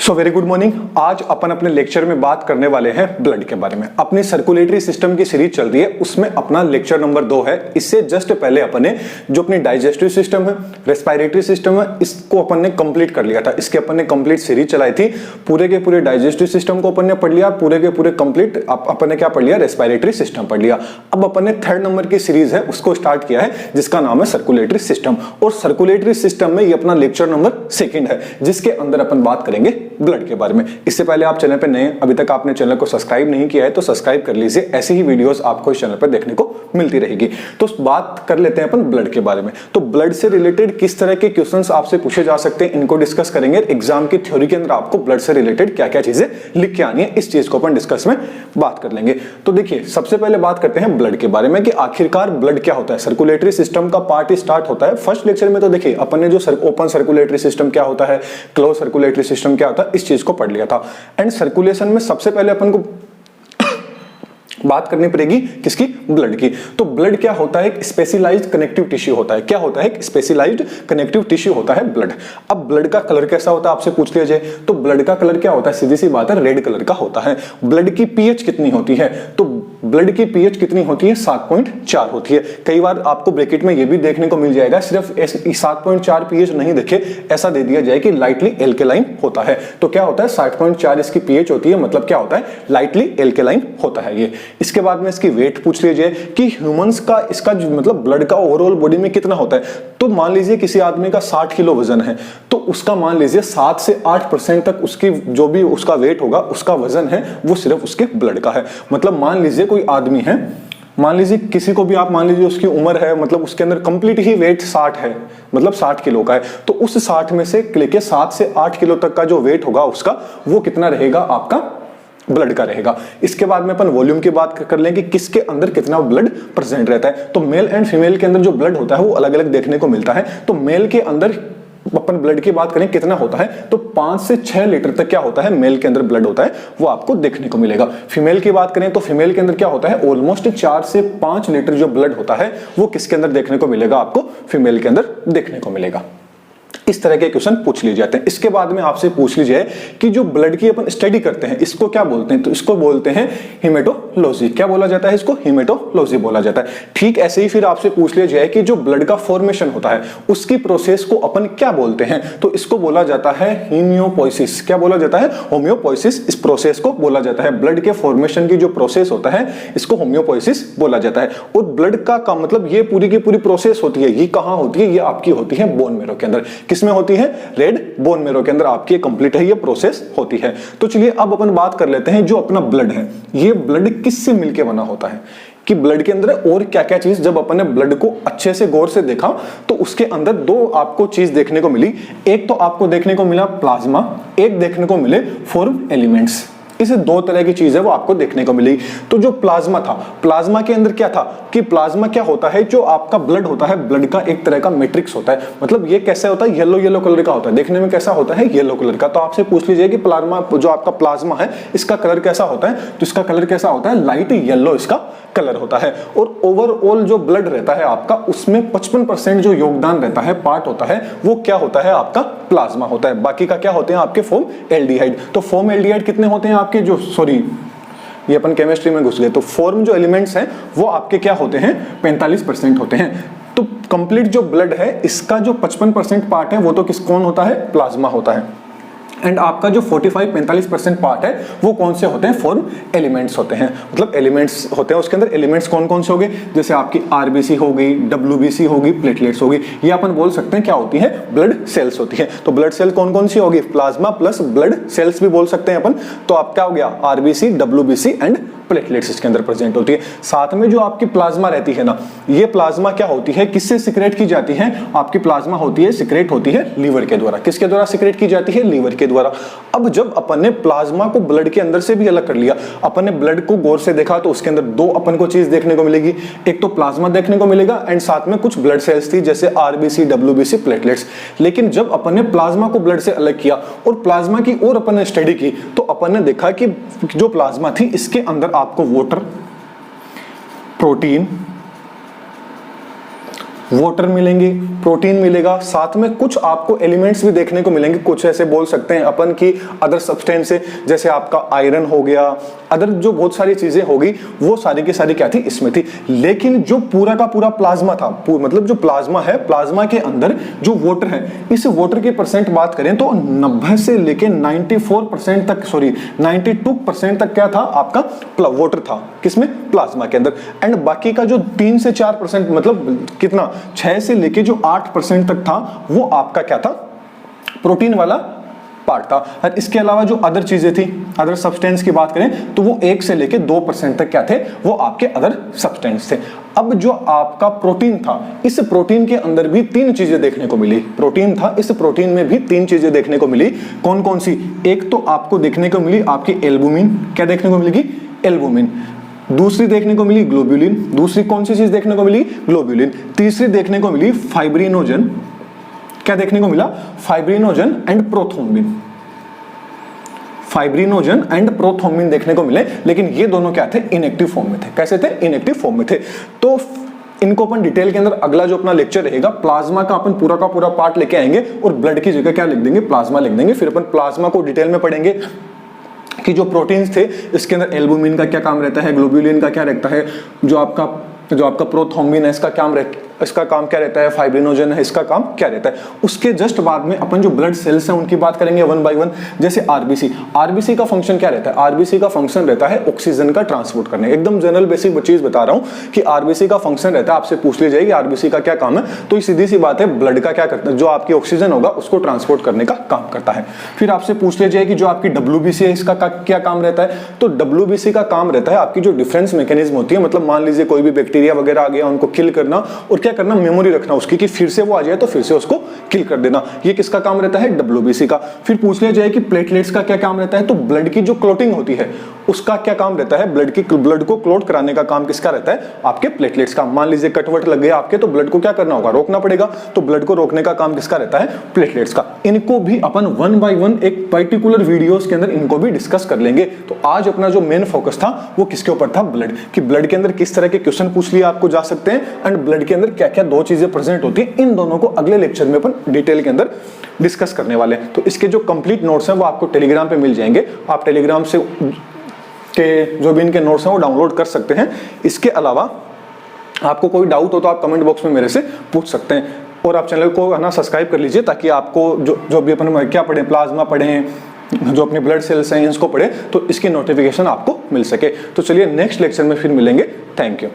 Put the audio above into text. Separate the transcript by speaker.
Speaker 1: So very good morning. आज अपन अपने lecture में बात करने वाले हैं ब्लड के बारे में। अपनी सर्कुलेटरी सिस्टम की सीरीज चल रही है, उसमें अपना लेक्चर नंबर 2 है। इससे जस्ट पहले अपन ने जो अपनी डाइजेस्टिव सिस्टम है, रेस्पिरेटरी सिस्टम है, इसको अपन ने कंप्लीट कर लिया था। इसके अपन ने कंप्लीट सीरीज चलाई थी। पूरे के पूरे डाइजेस्टिव सिस्टम को अपन ने पढ़ लिया, पूरे के पूरे कंप्लीट अपन ने क्या पढ़ लिया, रेस्पिरेटरी सिस्टम पढ़ लिया। अब अपन ने 3rd नंबर की सीरीज है उसको स्टार्ट किया है, जिसका नाम है सर्कुलेटरी सिस्टम। और सर्कुलेटरी सिस्टम में ये अपना लेक्चर नंबर 2 है, जिसके अंदर अपन बात करेंगे ब्लड के बारे में। इससे पहले आप चैनल पे नए, अभी तक आपने चैनल को सब्सक्राइब नहीं किया है तो सब्सक्राइब कर लीजिए। ऐसी ही वीडियोस आपको इस चैनल पर देखने को मिलती रहेगी। तो बात कर लेते हैं अपन ब्लड के बारे में। तो ब्लड से रिलेटेड किस तरह के क्वेश्चंस आपसे पूछे जा सकते हैं, इनको डिस्कस करेंगे। एग्जाम की थ्योरी के अंदर आपको ब्लड से रिलेटेड क्या क्या चीजें लिख के आनी है, इस चीज को अपन डिस्कस में बात कर लेंगे। तो देखिए, सबसे पहले बात करते हैं ब्लड के बारे में कि आखिरकार ब्लड क्या होता है। सर्कुलेटरी सिस्टम का पार्ट स्टार्ट होता है फर्स्ट लेक्चर में। तो देखिए, अपन ने जो ओपन सर्कुलेटरी सिस्टम क्या होता है, क्लोज सर्कुलेटरी सिस्टम क्या होता है, इस चीज को पढ़ लिया था। एंड सर्कुलेशन में सबसे पहले अपन को बात करनी पड़ेगी किसकी, ब्लड की। तो ब्लड क्या होता है, एक स्पेशलाइज्ड कनेक्टिव टिश्यू होता है। क्या होता है, एक स्पेशलाइज्ड कनेक्टिव टिश्यू होता है ब्लड। अब ब्लड का कलर कैसा होता है आपसे पूछ लिया जाए तो ब्लड का कलर क्या होता है, सीधी सी बात है, रेड कलर का होता है। ब्लड की पीएच कितनी होती है, तो ब्लड की पीएच कितनी होती है, 7.4 होती है। कई बार आपको ब्रैकेट में ये भी देखने को मिल जाएगा, सिर्फ 7.4 पीएच नहीं देखे, ऐसा दे दिया जाए कि लाइटली एल्केलाइन होता है। तो क्या होता है, 7.4 इसकी पीएच होती है, मतलब क्या होता है, लाइटली एल्केलाइन होता है ये। इसके बाद में इसकी वेट पूछ लीजिए कि ह्यूमंस का इसका मतलब ब्लड का ओवरऑल बॉडी में कितना होता है। तो मान लीजिए किसी आदमी का 60 किलो वजन है, तो उसका मान लीजिए 7 से 8% तक उसकी जो भी उसका वेट होगा, उसका वजन है, वो सिर्फ उसके ब्लड का है। मतलब मान लीजिए कोई आदमी है, मान लीजिए किसी को भी आप मान लीजिए उसकी उम्र है, मतलब उसके अंदर कंप्लीट ही वेट 60 है, मतलब 60 किलो का है, तो उस 60 में से लेके 7 से 8 किलो तक का जो वेट होगा उसका, वो कितना रहेगा, आपका ब्लड का रहेगा। इसके बाद में अपन वॉल्यूम की बात कर लें कि किसके अंदर कितना ब्लड प्रेजेंट रहता है। तो मेल एंड फीमेल के अंदर जो ब्लड होता है वो अलग अलग देखने को मिलता है। तो मेल के अंदर अपन ब्लड की बात करें कितना होता है, तो 5 से 6 लीटर तक क्या होता है, मेल के अंदर ब्लड होता है, वो आपको देखने को मिलेगा। फीमेल की बात करें तो फीमेल के अंदर क्या होता है, ऑलमोस्ट 4 से 5 लीटर जो ब्लड होता है वो किसके अंदर देखने को मिलेगा, आपको फीमेल के अंदर देखने को मिलेगा। इस तरह के क्वेश्चन पूछ लिए जाते हैं। इसके बाद में आपसे पूछ लीजिए कि जो ब्लड की अपन स्टडी करते हैं इसको क्या बोलते हैं, तो इसको बोलते हैं हीमेटोलॉजी। क्या बोला जाता है, इसको हीमेटोलॉजी बोला जाता है। ठीक ऐसे ही फिर आपसे पूछ लिया जाए कि जो ब्लड का फॉर्मेशन होता है उसकी प्रोसेस को अपन क्या बोलते हैं, तो इसको बोला जाता है होम्योपोइसिस। क्या बोला जाता है, होम्योपोइसिस। इस प्रोसेस को बोला जाता है, ब्लड के फॉर्मेशन की जो प्रोसेस होता है इसको होम्योपोइसिस बोला जाता है। और ब्लड का मतलब ये पूरी की पूरी प्रोसेस होती है, ये कहां होती है, ये आपकी होती है बोन मेरो के अंदर। किसमें होती है, रेड बोन मेरो के अंदर आपकी कंप्लीट है ये प्रोसेस होती है। तो चलिए अब अपन बात कर लेते हैं जो अपना ब्लड है, ये ब्लड किससे मिलके बना होता है, कि ब्लड के अंदर और क्या क्या चीज, जब अपन ने ब्लड को अच्छे से गौर से देखा तो उसके अंदर 2 आपको चीज देखने को मिली। एक तो आपको देखने को मिला प्लाज्मा, एक देखने को मिले फॉर्म एलिमेंट्स। इसे 2 तरह की चीज है वो आपको देखने को मिली। तो जो प्लाज्मा था, प्लाज्मा के अंदर क्या था कि प्लाज्मा क्या होता है, जो आपका ब्लड होता है, ब्लड का एक तरह का मैट्रिक्स होता है। मतलब ये कैसे होता है, येलो येलो कलर का होता है, देखने में कैसा होता है, येलो कलर का। तो आपसे पूछ लीजिए कि प्लाज्मा, जो आपका प्लाज्मा है, इसका कलर कैसा होता है, तो इसका कलर कैसा होता है, लाइट येलो इसका कलर होता है। और ओवरऑल जो ब्लड रहता है आपका, उसमें 55% जो योगदान रहता है, पार्ट होता है, वो क्या होता है, आपका प्लाज्मा होता है। बाकी का क्या होते हैं, आपके फॉर्म एल्डिहाइड। तो फॉर्म एल्डिहाइड कितने होते हैं आपके, जो सॉरी ये अपन केमिस्ट्री में घुस गए, तो फॉर्म जो एलिमेंट्स हैं वो आपके क्या होते हैं, 45% होते हैं। तो कंप्लीट जो ब्लड है इसका जो 55% पार्ट है वो तो कौन होता है, प्लाज्मा होता है। एंड आपका जो 45-45% पार्ट है वो कौन से होते हैं, फॉर्म एलिमेंट्स होते हैं। मतलब एलिमेंट्स होते हैं, उसके अंदर एलिमेंट्स कौन कौन से हो गए, जैसे आपकी आरबीसी हो गई, डब्ल्यूबीसी होगी, प्लेटलेट्स होगी। ये अपन बोल सकते हैं क्या होती है, ब्लड सेल्स होती है। तो ब्लड सेल कौन कौन सी होगी, प्लाज्मा प्लस ब्लड सेल्स भी बोल सकते हैं अपन। तो आप क्या हो गया, आरबीसी, डब्ल्यूबीसी एंड प्लेटलेट्स इसके अंदर प्रेजेंट होती है। साथ में जो आपकी प्लाज्मा रहती है ना, ये प्लाज्मा क्या होती है, किससे सिक्रेट की जाती है, आपकी प्लाज्मा होती है, सिक्रेट होती है लीवर के द्वारा। किसके द्वारा सिक्रेट की जाती है, लीवर के द्वारा। अब जब अपन ने प्लाज्मा को ब्लड के अंदर से भी अलग कर लिया, अपन ने ब्लड को गौर से देखा तो उसके अंदर 2 अपन को चीज देखने को मिलेगी। एक तो प्लाज्मा देखने को मिलेगा एंड साथ में कुछ ब्लड सेल्स थी, जैसे आरबीसी, डब्ल्यूबीसी, प्लेटलेट्स। लेकिन जब अपन ने प्लाज्मा को ब्लड से अलग किया और प्लाज्मा की और अपन ने स्टडी की, तो अपन ने देखा कि जो प्लाज्मा थी इसके अंदर आपको वाटर, प्रोटीन, वाटर मिलेंगे, प्रोटीन मिलेगा, साथ में कुछ आपको एलिमेंट्स भी देखने को मिलेंगे। कुछ ऐसे बोल सकते हैं अपन की अदर सब्सटेंस है, जैसे आपका आयरन हो गया, अदर जो बहुत सारी चीजें होगी वो सारी की सारी क्या थी, इसमें थी। लेकिन जो पूरा का पूरा प्लाज्मा था, मतलब जो प्लाज्मा है, प्लाज्मा के अंदर जो वाटर है, इस वाटर की परसेंट बात करें तो 90 से लेके 94% तक, सॉरी 92% तक क्या था आपका वाटर था, किसमें, प्लाज्मा के अंदर। एंड बाकी का जो 3 से 4% मतलब कितना, 6 से लेके जो 8% तक था वो आपका क्या था, प्रोटीन वाला पार्ट था। और इसके अलावा जो अदर चीजें थी, अदर सब्सटेंस की बात करें तो वो 1 से लेके 2% तक क्या थे, वो आपके अदर सब्सटेंस थे। अब जो आपका प्रोटीन था, इस प्रोटीन के अंदर भी 3 चीजें देखने को मिली। प्रोटीन था, इस प्रोटीन में भी 3 चीजें देखने को मिली। कौन कौन सी, एक तो आपको देखने को मिली आपकी एल्बुमिन, क्या देखने को मिलेगी, एल्बुमिन। दूसरी देखने को मिली ग्लोब्यूलिन, दूसरी कौन सी चीज देखने को मिली, ग्लोब्यूलिन। तीसरी देखने को मिली फाइब्रिनोजन, क्या देखने को मिला, fibrinogen and prothrombin. Fibrinogen and prothrombin देखने को मिले, लेकिन ये दोनों क्या थे, इनएक्टिव फॉर्म में थे। कैसे थे, इनएक्टिव फॉर्म में थे। तो इनको अपन डिटेल के अंदर अगला जो अपना लेक्चर रहेगा, प्लाज्मा का अपन पूरा का पूरा पार्ट लेके आएंगे और ब्लड की जगह क्या लिख देंगे, प्लाज्मा लिख देंगे। फिर अपन प्लाज्मा को डिटेल में पढ़ेंगे कि जो प्रोटीन्स थे इसके अंदर एल्बुमिन का क्या काम रहता है, ग्लोब्यूलिन का क्या रहता है, जो आपका प्रोथ्रोम्बिन है इसका काम क्या रहता है, फाइब्रिनोजन है इसका काम क्या रहता है। उसके जस्ट बाद में अपन जो ब्लड सेल्स हैं उनकी बात करेंगे वन बाय वन। जैसे आरबीसी का फंक्शन क्या रहता है, आरबीसी का फंक्शन रहता है ऑक्सीजन का ट्रांसपोर्ट करने। एकदम जनरल बेसिक चीज बता रहा हूं कि आरबीसी का फंक्शन रहता है। आपसे पूछ ली जाएगी आरबीसी का क्या काम है, तो ये सीधी सी बात है, ब्लड का क्या करता है, जो आपकी ऑक्सीजन होगा उसको ट्रांसपोर्ट करने का काम करता है। फिर आपसे पूछ ली जाएगी जो आपकी डब्ल्यूबीसी है इसका क्या काम रहता है, तो डब्ल्यूबीसी का काम रहता है आपकी जो डिफेंस मैकेनिज्म होती है, मतलब मान लीजिए कोई भी बैक्टीरिया वगैरह आ गया, उनको किल करना और क्या करना, मेमोरी रखना उसकी कि फिर से वो आ जाए तो फिर से उसको किल कर देना। ये किसका काम रहता है, डब्ल्यूबीसी का। फिर पूछ लिया जाए कि प्लेटलेट्स का क्या काम रहता है, तो ब्लड की जो क्लोटिंग होती है उसका क्या काम रहता है, ब्लड को क्लोट कराने का काम किसका रहता है, आपके प्लेटलेट्स का। मान लीजिए कटवट लग गया आपके, तो ब्लड को क्या करना होगा, रोकना पड़ेगा, तो ब्लड को रोकने का काम किसका रहता है, प्लेटलेट्स का। इनको भी अपन वन बाय वन एक पर्टिकुलर वीडियोस के अंदर इनको भी डिस्कस कर लेंगे। तो आज अपना जो मेन फोकस था वो किसके ऊपर था, ब्लड, कि ब्लड के अंदर किस तरह के क्वेश्चन पूछ लिए आपको जा सकते हैं, एंड ब्लड के अंदर क्या क्या 2 चीजें प्रेजेंट होती है। इन दोनों को अगले लेक्चर में अपन डिटेल के अंदर डिस्कस करने वाले हैं। तो इसके जो कंप्लीट नोट्स हैं वो आपको टेलीग्राम पे मिल जाएंगे। आप टेलीग्राम से के जो भी इनके नोट्स हैं वो डाउनलोड कर सकते हैं। इसके अलावा आपको कोई डाउट हो तो आप कमेंट बॉक्स में मेरे से पूछ सकते हैं। और आप चैनल को है ना सब्सक्राइब कर लीजिए, ताकि आपको जो भी अपन क्या पढ़े, प्लाज्मा पढ़े, जो अपने ब्लड सेल्स हैं इसको पढ़े, तो इसकी नोटिफिकेशन आपको मिल सके। तो चलिए नेक्स्ट लेक्चर में फिर मिलेंगे। Thank you.